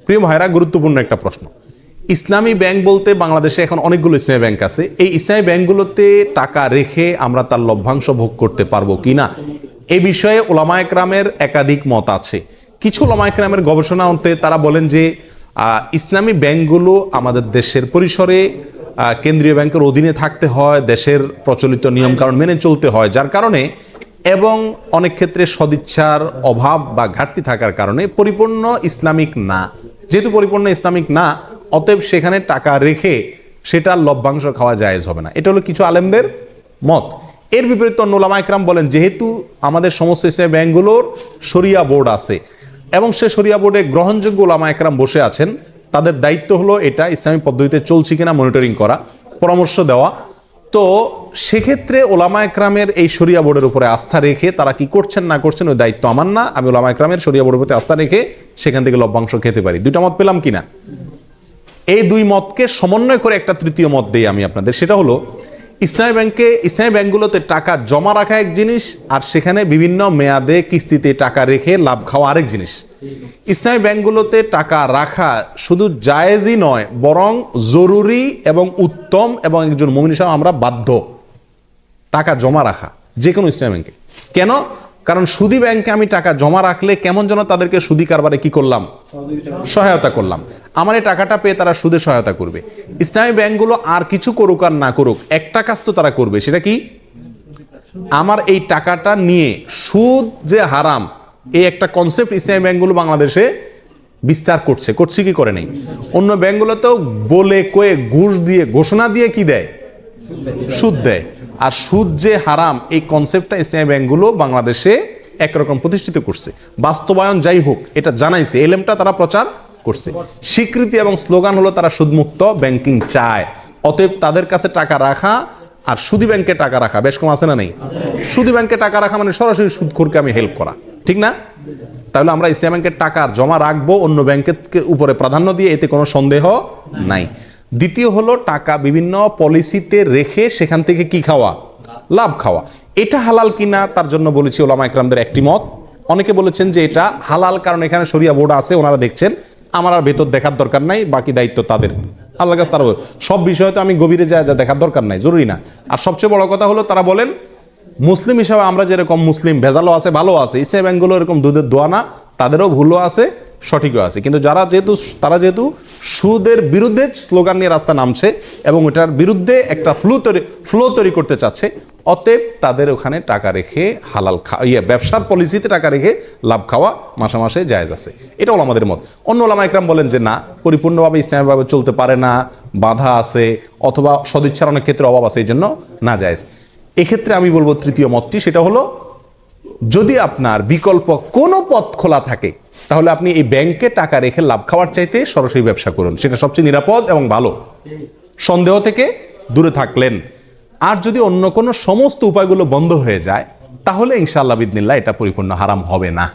প্রিয় ভাইরা, গুরুত্বপূর্ণ একটা প্রশ্ন। ইসলামী ব্যাংক বলতে বাংলাদেশে এখন অনেকগুলো ইসলামী ব্যাংক আছে। এই ইসলামী ব্যাংকগুলোতে টাকা রেখে আমরা তার লভ্যাংশ ভোগ করতে পারবো কিনা, এই বিষয়ে ওলামায়ে কেরামের একাধিক মত আছে। কিছু ওলামায়ে কেরামের গবেষণা অন্তে তারা বলেন যে ইসলামী ব্যাংকগুলো আমাদের দেশের পরিসরে কেন্দ্রীয় ব্যাংকের অধীনে থাকতে হয়, দেশের প্রচলিত নিয়মকানুন মেনে চলতে হয়, যার কারণে এবং অনেক ক্ষেত্রে সদিচ্ছার অভাব বা ঘাটতি থাকার কারণে পরিপূর্ণ ইসলামিক না। যেহেতু পরিপূর্ণ ইসলামিক না, অতএব সেখানে টাকা রেখে সেটার লভ্যাংশ খাওয়া জায়েজ হবে না। এটা হলো কিছু আলেমদের মত। এর বিপরীতে অন্য ওলামায়ে কেরাম বলেন, যেহেতু আমাদের সমস্ত ইসলামী ব্যাংকগুলোর শরিয়া বোর্ড আছে এবং সে শরিয়া বোর্ডে গ্রহণযোগ্য ওলামায়ে কেরাম বসে আছেন, তাদের দায়িত্ব হলো এটা ইসলামী পদ্ধতিতে চলছে কিনা মনিটরিং করা, পরামর্শ দেওয়া। তো সেক্ষেত্রে ওলামায়ে কেরামের এই শরিয়া বোর্ডের উপরে আস্থা রেখে তারা কি করছেন না করছেন ওই দায়িত্ব আমার না। আমি ওলামায়ে কেরামের শরিয়া বোর্ডের প্রতি আস্থা রেখে সেখান থেকে লভ্যাংশ খেতে পারি। দুইটা মত পেলাম কিনা? এই দুই মতকে সমন্বয় করে একটা তৃতীয় মত দেই আমি আপনাদের। সেটা হলো ইসলামী ব্যাংকগুলোতে টাকা জমা রাখা এক জিনিস, আর সেখানে বিভিন্ন মেয়াদে কিস্তিতে টাকা রেখে লাভ খাওয়া আরেক জিনিস। ইসলামী ব্যাংকগুলোতে টাকা রাখা শুধু জায়েজই নয়, বরং জরুরি এবং উত্তম, এবং একজন মুমিন হিসেবে আমরা বাধ্য টাকা জমা রাখা যে কোনো ইসলামী ব্যাংকে। কেন? কারণ সুদী ব্যাংকে আমি টাকা জমা রাখলে কেমন যেন তাদেরকে সুদী কারবারে কি করলাম, সহায়তা করলাম। আমার এই টাকাটা পেয়ে তারা সুদে সহায়তা করবে। ইসলামী ব্যাংকগুলো আর কিছু করুক আর না করুক, একটা কাজ তো তারা করবে, সেটা কি? আমার এই টাকাটা নিয়ে সুদ যে হারাম, এই একটা কনসেপ্ট ইসলামী ব্যাংকগুলো বাংলাদেশে বিস্তার করছে কি করে নেই? অন্য ব্যাংকগুলোতেও বলে কয়ে ঘুষ দিয়ে ঘোষণা দিয়ে কি দেয়, সুদ দেয়। আর সুদ যে হারাম, এই কনসেপ্টটা ইসলামী ব্যাংকগুলো বাংলাদেশে একরকম প্রতিষ্ঠিত করছে। বাস্তবায়ন যাই হোক, এটা জানাইছে, এলেমটা তারা প্রচার করছে। স্বীকৃতি এবং স্লোগান হলো তারা সুদমুক্ত ব্যাংকিং চায়। অতএব তাদের কাছে টাকা রাখা আর সুদী ব্যাংকে টাকা রাখা বেশ কম আছে না নেই? সুদী ব্যাংকে টাকা রাখা মানে সরাসরি সুদখোরকে আমি হেল্প করা, ঠিক না? তাহলে আমরা ইসলামী ব্যাংকের টাকা জমা রাখবো অন্য ব্যাংকের উপরে প্রাধান্য দিয়ে, এতে কোনো সন্দেহ নাই। দ্বিতীয় হলো টাকা বিভিন্ন পলিসিতে রেখে সেখান থেকে কি খাওয়া, লাভ খাওয়া। এটা হালাল কিনা তার জন্য বলেছি ওলামায়ে কেরামদের একটি মত। অনেকে বলেছেন যে এটা হালাল, কারণ এখানে শরিয়া বোর্ড আছে, ওনারা দেখছেন, আমার আর ভেতর দেখার দরকার নাই, বাকি দায়িত্ব তাদের, আল্লাহর কাছে তারা সব বিষয়ে তো আমি গভীরে যা দেখার দরকার নাই, জরুরি না। আর সবচেয়ে বড় কথা হলো তারা বলেন মুসলিম হিসাবে আমরা যেরকম মুসলিম, ভেজালও আছে ভালো আছে, ইসলামী ব্যাংকগুলো এরকম দুধের দোয়া না, তাদেরও ভুলও আছে সঠিকও আছে। কিন্তু তারা যেহেতু সুদের বিরুদ্ধে স্লোগান নিয়ে রাস্তা নামছে এবং ওটার বিরুদ্ধে একটা ফ্লো তৈরি করতে চাচ্ছে, অতএব তাদের ওখানে টাকা রেখে হালাল ব্যবসার পলিসিতে টাকা রেখে লাভ খাওয়া মাসে মাসে জায়েজ আছে। এটা ওলামাদের মত। অন্য ওলামায়ে কেরাম বলেন যে না, পরিপূর্ণভাবে ইসলামীভাবে চলতে পারে না, বাধা আছে, অথবা সদিচ্ছার অনেক ক্ষেত্রে অভাব আছে, এই জন্য না জায়েজ। এক্ষেত্রে আমি বলবো তৃতীয় মতটি, সেটা হলো যদি আপনার বিকল্প কোনো পথ খোলা থাকে, তাহলে আপনি এই ব্যাংকে টাকা রেখে লাভ খাওয়ার চাইতে সরাসরি ব্যবসা করুন, সেটা সবচেয়ে নিরাপদ এবং ভালো, সন্দেহ থেকে দূরে থাকলেন। আর যদি অন্য কোনো সমস্ত উপায়গুলো বন্ধ হয়ে যায়, তাহলে ইনশাআল্লাহ বিদিনিল্লাহ এটা পরিপূর্ণ হারাম হবে না।